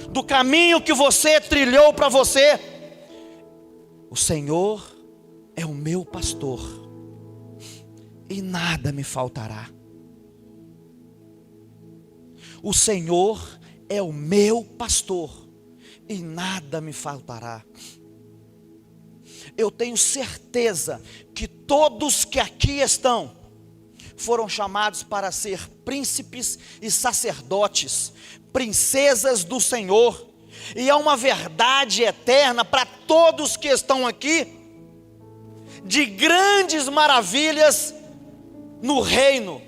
do caminho que você trilhou para você. O Senhor é o meu pastor e nada me faltará. O Senhor é o meu pastor e nada me faltará. Eu tenho certeza que todos que aqui estão foram chamados para ser príncipes e sacerdotes, princesas do Senhor. E é uma verdade eterna para todos que estão aqui, de grandes maravilhas no reino.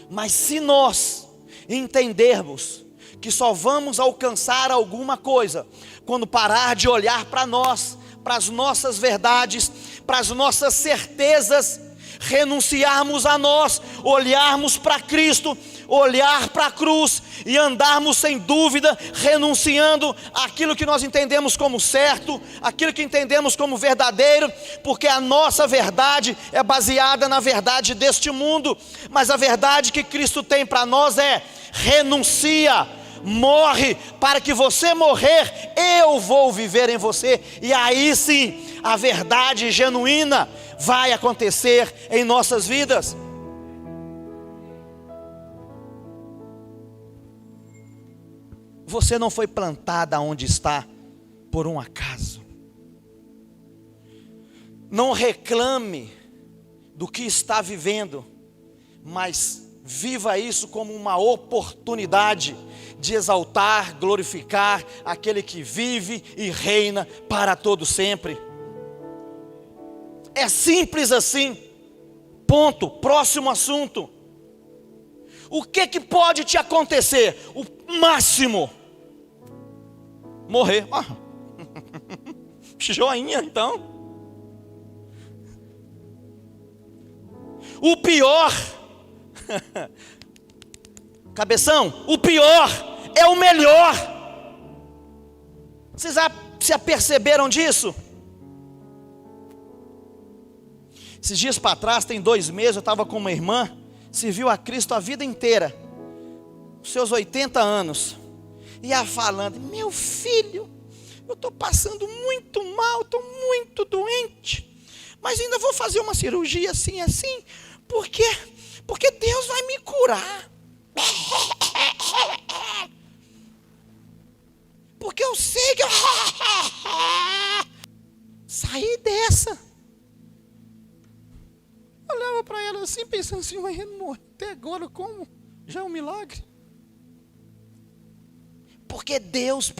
Mas se nós entendermos que só vamos alcançar alguma coisa quando parar de olhar para nós, para as nossas verdades, para as nossas certezas, renunciarmos a nós, olharmos para Cristo, olhar para a cruz e andarmos sem dúvida, renunciando aquilo que nós entendemos como certo, aquilo que entendemos como verdadeiro, porque a nossa verdade é baseada na verdade deste mundo, mas a verdade que Cristo tem para nós é: renuncia, morre, para que você morrer, eu vou viver em você. E aí sim, a verdade genuína vai acontecer em nossas vidas. Você não foi plantada onde está por um acaso. Não reclame do que está vivendo, mas viva isso como uma oportunidade de exaltar, glorificar aquele que vive e reina para todo sempre. É simples assim. Ponto. Próximo assunto. O que pode te acontecer? O máximo: morrer. Joinha, então. O pior, cabeção, o pior é o melhor. Você já se aperceberam disso? Esses dias para trás, tem 2 meses, eu estava com uma irmã, serviu a Cristo a vida inteira, seus 80 anos, e ela falando: meu filho, eu estou passando muito mal, estou muito doente, mas ainda vou fazer uma cirurgia assim, porque Deus vai me curar, porque eu sei que eu saí dessa. Eu olhava para ela assim, pensando assim: mas ele morreu até agora, como? Já é um milagre. Porque Deus,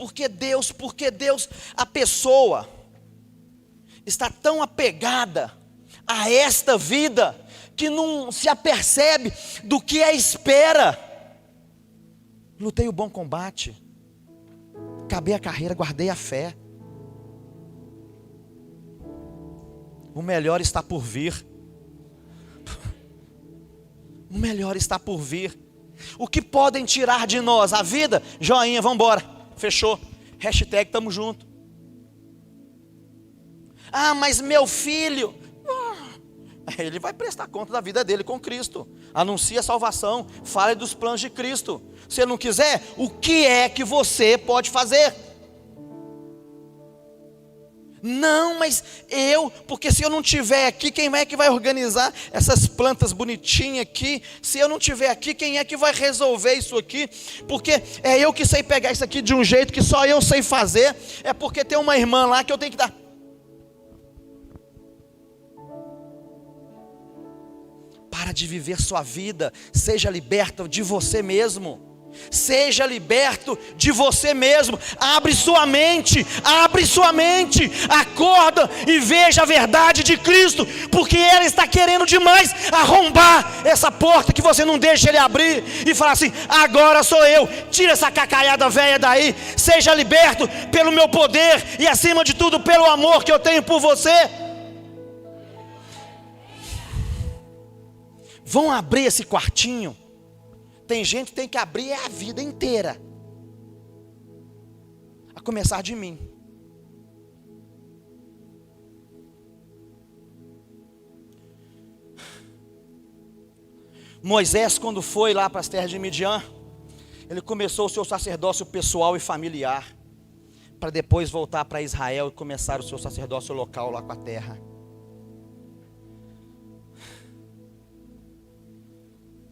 a pessoa está tão apegada a esta vida, que não se apercebe do que a espera. Lutei o bom combate, acabei a carreira, guardei a fé. O melhor está por vir. O melhor está por vir. O que podem tirar de nós? A vida? Joinha, vamos embora. Fechou. Hashtag tamo junto. Ah, mas meu filho, ele vai prestar conta da vida dele com Cristo. Anuncia a salvação, fale dos planos de Cristo. Se ele não quiser, o que é que você pode fazer? Não, mas porque se eu não estiver aqui, quem é que vai organizar essas plantas bonitinhas aqui? Se eu não estiver aqui, quem é que vai resolver isso aqui? Porque é eu que sei pegar isso aqui de um jeito que só eu sei fazer. É porque tem uma irmã lá que eu tenho que dar. Para de viver sua vida, seja liberto de você mesmo. Seja liberto de você mesmo. Abre sua mente, acorda e veja a verdade de Cristo, porque Ele está querendo demais arrombar essa porta que você não deixa Ele abrir, e falar assim: agora sou eu, tira essa cacaiada velha daí, seja liberto pelo meu poder e acima de tudo pelo amor que eu tenho por você. Vão abrir esse quartinho. Tem gente que tem que abrir a vida inteira, a começar de mim. Moisés, quando foi lá para as terras de Midian, ele começou o seu sacerdócio pessoal e familiar, para depois voltar para Israel e começar o seu sacerdócio local lá com a terra.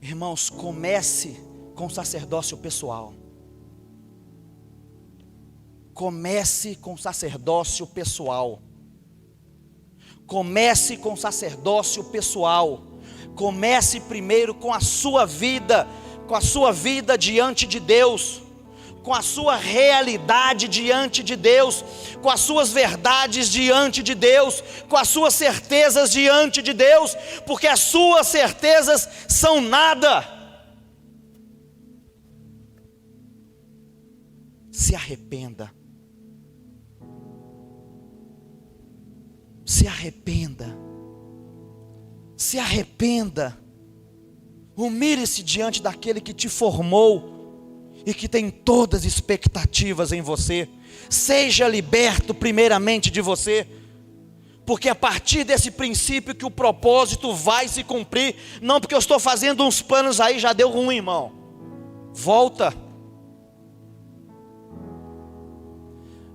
Irmãos, comece com o sacerdócio pessoal. Comece com o sacerdócio pessoal. Comece com o sacerdócio pessoal. Comece primeiro com a sua vida diante de Deus, com a sua realidade diante de Deus, com as suas verdades diante de Deus, com as suas certezas diante de Deus, porque as suas certezas são nada. Se arrependa. Se arrependa. Se arrependa. Humilhe-se diante daquele que te formou e que tem todas as expectativas em você. Seja liberto primeiramente de você, porque a partir desse princípio que o propósito vai se cumprir. Não porque eu estou fazendo uns planos aí, já deu ruim, irmão. Volta.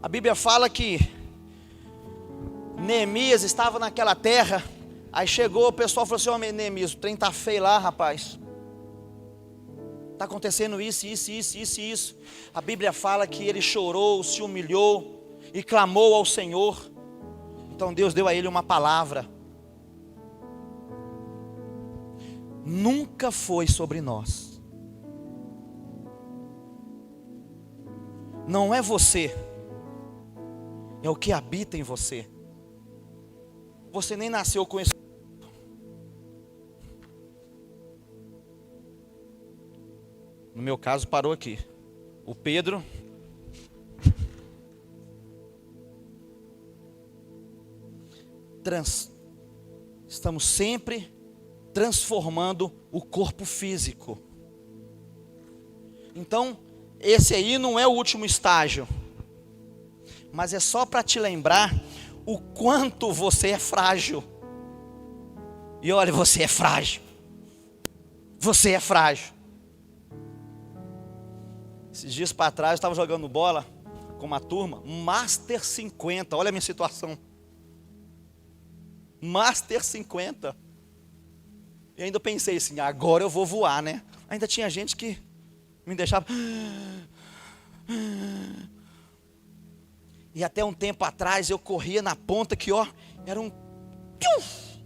A Bíblia fala que Neemias estava naquela terra. Aí chegou o pessoal e falou assim: ô Neemias, o trem está feio lá, rapaz. Está acontecendo isso. A Bíblia fala que ele chorou, se humilhou e clamou ao Senhor. Então Deus deu a ele uma palavra. Nunca foi sobre nós. Não é você, é o que habita em você. Você nem nasceu com esse. No meu caso parou aqui. O Pedro estamos sempre transformando o corpo físico. Então, esse aí não é o último estágio. mas é só para te lembrar o quanto você é frágil. E olha, você é frágil. Você é frágil. Esses dias para trás eu estava jogando bola com uma turma, Master 50, olha a minha situação. Master 50. E ainda pensei assim, agora eu vou voar, né? Ainda tinha gente que me deixava. E até um tempo atrás eu corria na ponta que, ó, era um tchuf,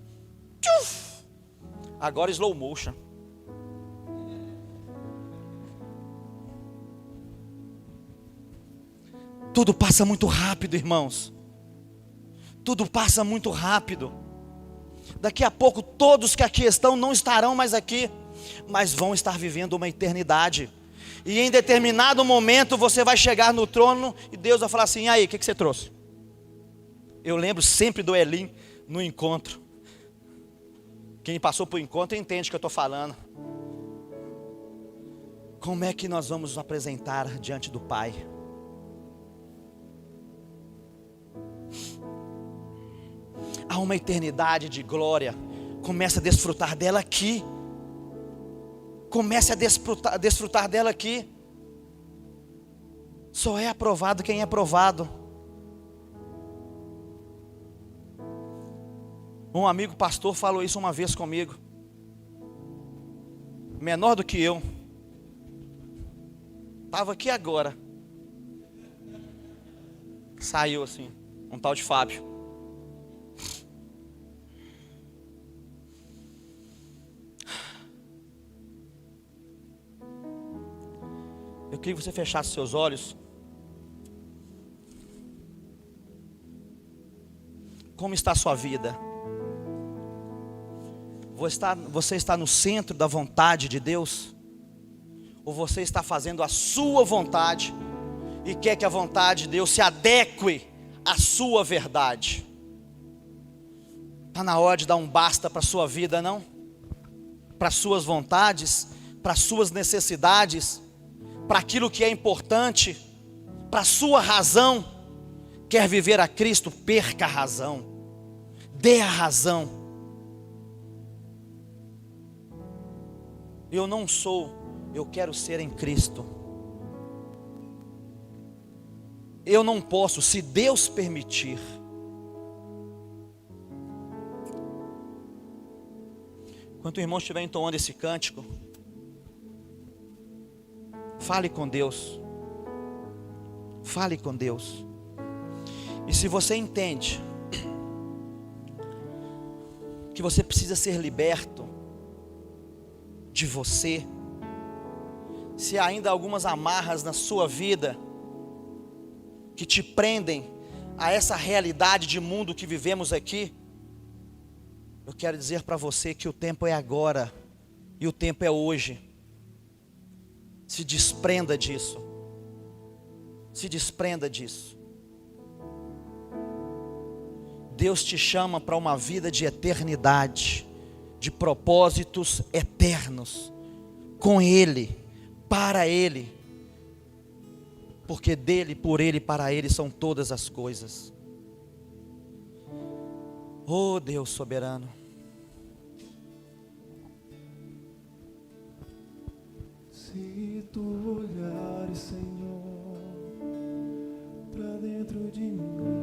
tchuf. Agora slow motion. Tudo passa muito rápido, irmãos. Tudo passa muito rápido. Daqui a pouco todos que aqui estão não estarão mais aqui, mas vão estar vivendo uma eternidade. E em determinado momento você vai chegar no trono e Deus vai falar assim: e aí, o que você trouxe? Eu lembro sempre do Elim no encontro. Quem passou por encontro entende o que eu estou falando. Como é que nós vamos nos apresentar diante do Pai? Há uma eternidade de glória. Comece a desfrutar dela aqui. Comece a desfrutar dela aqui. Só é aprovado quem é aprovado. Um amigo pastor falou isso uma vez comigo. Menor do que eu. Estava aqui agora. Saiu assim. Um tal de Fábio. Eu queria que você fechasse seus olhos. Como está a sua vida? Você está no centro da vontade de Deus? Ou você está fazendo a sua vontade e quer que a vontade de Deus se adeque à sua verdade? Está na hora de dar um basta para a sua vida, não? Para as suas vontades, para as suas necessidades, para aquilo que é importante, para a sua razão. Quer viver a Cristo? Perca a razão, dê a razão. Eu não sou, eu quero ser em Cristo. Eu não posso, se Deus permitir. Enquanto o irmão estiver entoando esse cântico, fale com Deus. Fale com Deus. E se você entende que você precisa ser liberto de você, se há ainda algumas amarras na sua vida que te prendem a essa realidade de mundo que vivemos aqui, eu quero dizer para você que o tempo é agora e o tempo é hoje. Se desprenda disso. Se desprenda disso. Deus te chama para uma vida de eternidade, de propósitos eternos, com Ele, para Ele, porque dele, por Ele, para Ele são todas as coisas. Oh Deus soberano. Se tu olhares, Senhor, para dentro de mim,